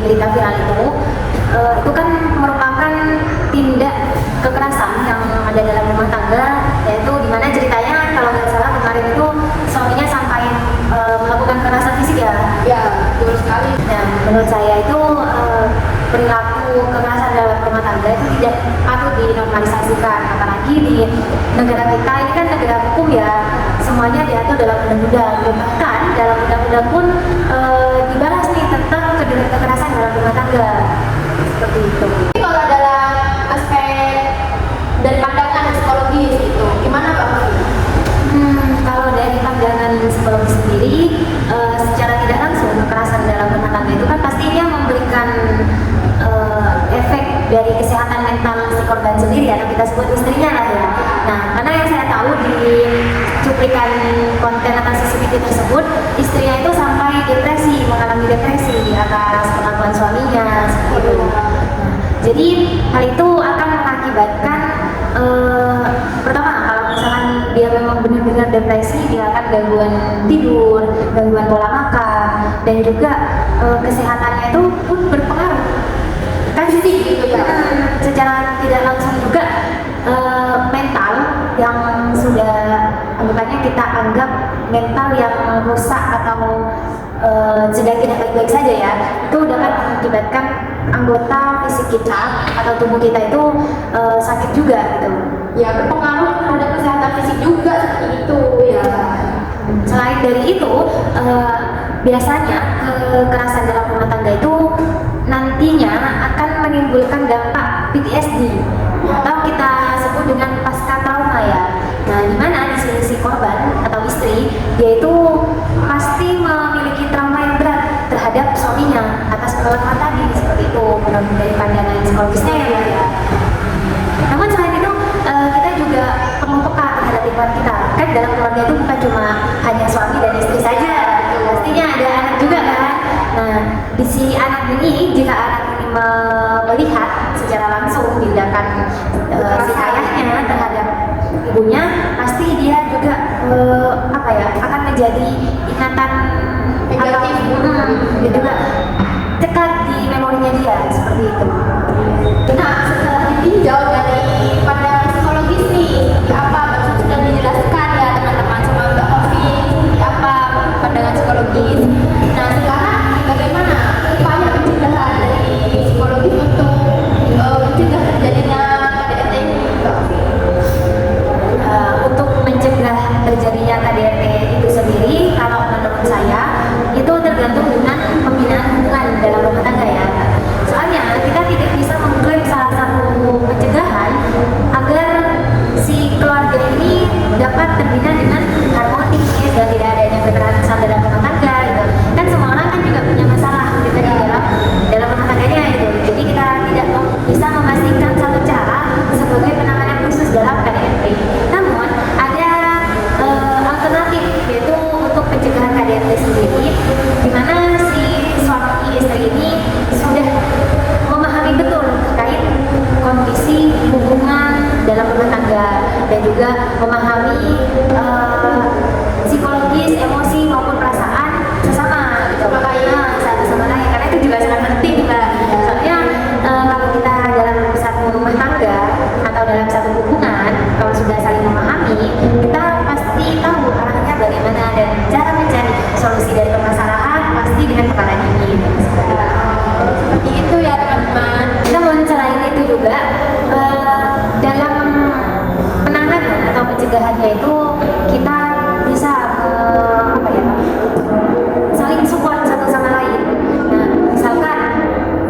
berita viral itu kan merupakan tindak kekerasan yang ada dalam rumah tangga, yaitu dimana ceritanya kalau nggak salah kemarin itu suaminya sampai melakukan kekerasan fisik ya. Ya, betul sekali. Nah, menurut saya itu perilaku kekerasan dalam rumah tangga itu tidak patut dinormalisasikan, apalagi di negara kita ini kan negara hukum ya, semuanya diatur dalam undang-undang, bahkan dalam undang-undang pun dibahas nih tentang kekerasan dalam rumah tangga seperti itu. Kalau dalam aspek dari pandangan psikologis itu gimana Pak? Kalau dari pandangan psikologi sendiri, secara tidak langsung kekerasan dalam rumah tangga itu kan pastinya memberikan efek dari kesehatan mental si korban sendiri, atau kita sebut istrinya lah ya. Nah, karena yang saya tahu di cuplikan konten atau CCTV tersebut, istrinya itu sampai depresi, mengalami depresi atas perlakuan suaminya seperti itu. Jadi hal itu akan mengakibatkan pertama, kalau misalkan dia memang benar-benar depresi, dia akan gangguan tidur, gangguan pola makan, dan juga kesehatannya itu pun berpengaruh kan sih gitu ya. Secara tidak langsung juga mental yang sudah anggapannya kita anggap mental yang rusak atau sedang tidak baik-baik saja ya, itu dapat mengakibatkan anggota fisik kita atau tubuh kita itu sakit juga gitu Ya, berpengaruh terhadap kesehatan fisik juga seperti itu ya. Selain dari itu, biasanya kekerasan dalam rumah tangga itu nantinya akan menimbulkan dampak PTSD atau kita sebut dengan pasca trauma ya. Nah, di mana di sini si korban atau istri dia itu pasti memiliki trauma yang berat terhadap suaminya atas perlakuan tadi seperti itu, menurut dari pandangan psikologisnya ya. Namun selain itu kita juga perlu peka terhadap lingkungan kita. Kan dalam keluarga itu bukan cuma hanya suami dan istri saja, pastinya ada anak juga kan. Nah, di si anak ini, jika anak ini melihat secara langsung tindakan si ayahnya terhadap ibunya, pasti dia juga akan menjadi ingatan Negatif. Dia juga cekat di memorinya dia seperti itu. Nah, setelah ditinjau dari pandangan psikologis nih, apa maksud sudah dijelaskan ya teman-teman sama Mbak Ovi, apa pandangan psikologis. Nah, sekarang bagaimana upaya pencegahan dari psikologis untuk mencegah terjadinya KDRT ini, Mbak Ovi? Untuk mencegah terjadinya KDRT itu sendiri, kalau menurut saya itu tergantung dengan pembinaan hubungan dalam rumah tangga ya. Soalnya kita tidak bisa mengklaim salah satu pencegahan agar si keluarga ini dapat terbina dengan harmonis dan tidak adanya kekerasan dalam rumah tangga gitu. Kan semua orang kan juga punya masalah gitu di dalam rumah tangganya gitu. Jadi kita tidak bisa memastikan satu cara sebagai penanganan khusus dalam KDRT. Namun ada alternatif, yaitu untuk pencegahan KDRT sendiri, di mana si suami istri ini sudah memahami betul terkait kondisi hubungan dalam rumah tangga dan juga memahami psikologis, emosi maupun perasaan sesama gitu. Satu sama lain, karena itu juga sangat penting Mbak. Soalnya kalau kita dalam satu rumah tangga atau dalam satu hubungan, kalau sudah saling memahami, kita pasti tahu arahnya bagaimana dan cara mencari solusi dari permasalahan pasti dengan perkara ini. Seperti itu ya teman-teman. Namun selain itu juga dalam penanganan atau pencegahannya itu kita bisa saling support satu sama lain. Nah, misalkan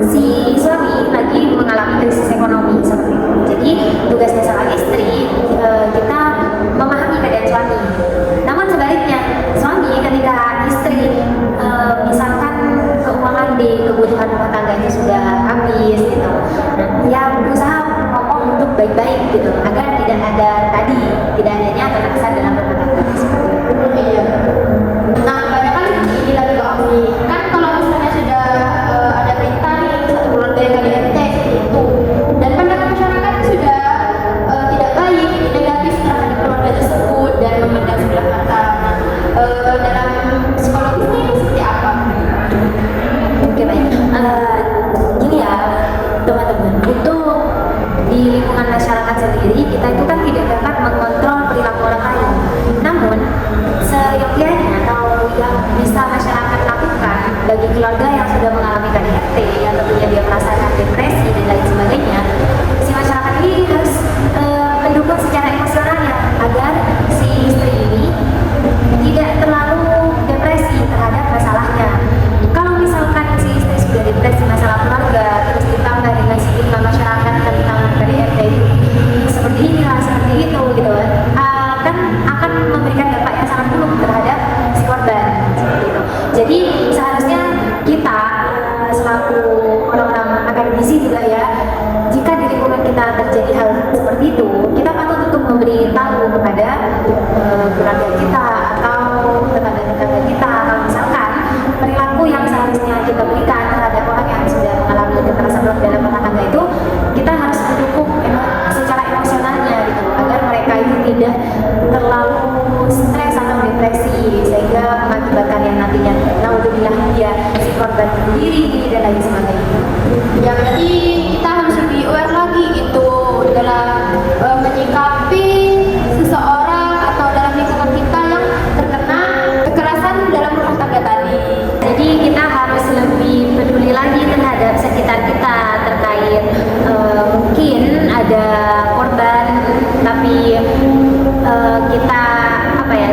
si suami lagi mengalami krisis ekonomi seperti itu, jadi tugasnya seorang istri kita memahami keadaan suami. Namun sebaliknya, suami ketika istri misalkan keuangan di kebutuhan rumah tangganya sudah habis gitu, nah, ya berusaha ngomong untuk baik-baik gitu agar tidak adanya kekerasan dalam rumah tangga seperti itu. Iya. Nah, banyak kali ini lagi Mbak Ovi. Kan kalau misalnya sudah ada berita nih satu keluarga yang KDRT seperti itu, dan pandangan masyarakat sudah tidak baik, negatif terhadap keluarga tersebut dan memandang sebelah mata. Dalam psikologisnya ini seperti apa? Oke, baik. memberitahu kepada keluarga kita atau tetangga-tetangga kita, kalau misalkan perilaku yang seharusnya kita berikan terhadap orang yang sudah mengalami kekerasan dalam rumah tangga itu, kita harus mendukung secara emosionalnya gitu, agar mereka itu tidak terlalu stres atau depresi sehingga mengakibatkan yang nantinya naudzubillah dia si korban bunuh diri dan lain sebagainya. Ya berarti kita harus lebih aware lagi gitu dalam menyikapi seseorang atau dalam lingkungan kita yang terkena kekerasan dalam rumah tangga tadi. Jadi kita harus lebih peduli lagi terhadap sekitar kita terkait mungkin ada korban tapi kita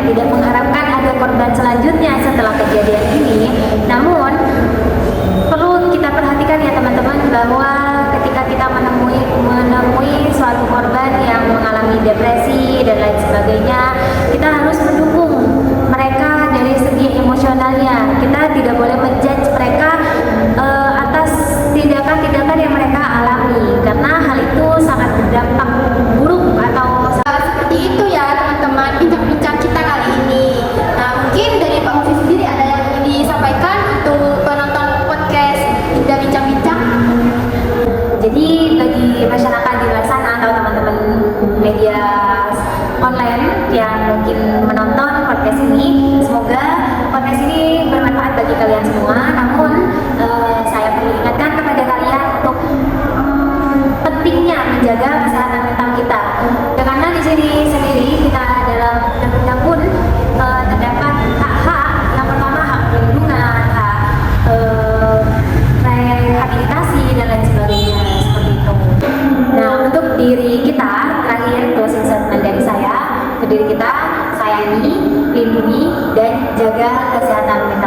tidak mengharapkan ada korban selanjutnya setelah kejadian ini. Namun perlu kita perhatikan ya teman-teman, bahwa ketika kita menemui suatu korban yang mengalami depresi dan lain sebagainya, kita harus mendukung mereka dari segi emosionalnya. Kita tidak boleh menjudge mereka atas tindakan-tindakan yang mereka alami, karena hal itu sangat berdampak buruk atau Seperti itu ya teman-teman bincang-bincang kita kali ini. Nah mungkin dari Pak Hafiz sendiri ada yang ingin disampaikan untuk penonton podcast dan bincang-bincang. Jadi bagi masyarakat di luar sana atau teman-teman media online yang mungkin menonton podcast ini, semoga podcast ini bermanfaat bagi kalian semua. Namun saya perlu ingatkan kepada kalian untuk pentingnya menjaga kesehatan mental kita. Karena di sini sendiri kita dalam undang-undang pun terdapat hak-hak. Yang pertama hak perlindungan, hak rehabilitasi dan lain sebagainya seperti itu. Nah untuk diri kita, terakhir closing statement dari saya ke diri kita, sayangi, lindungi dan jaga kesehatan mental.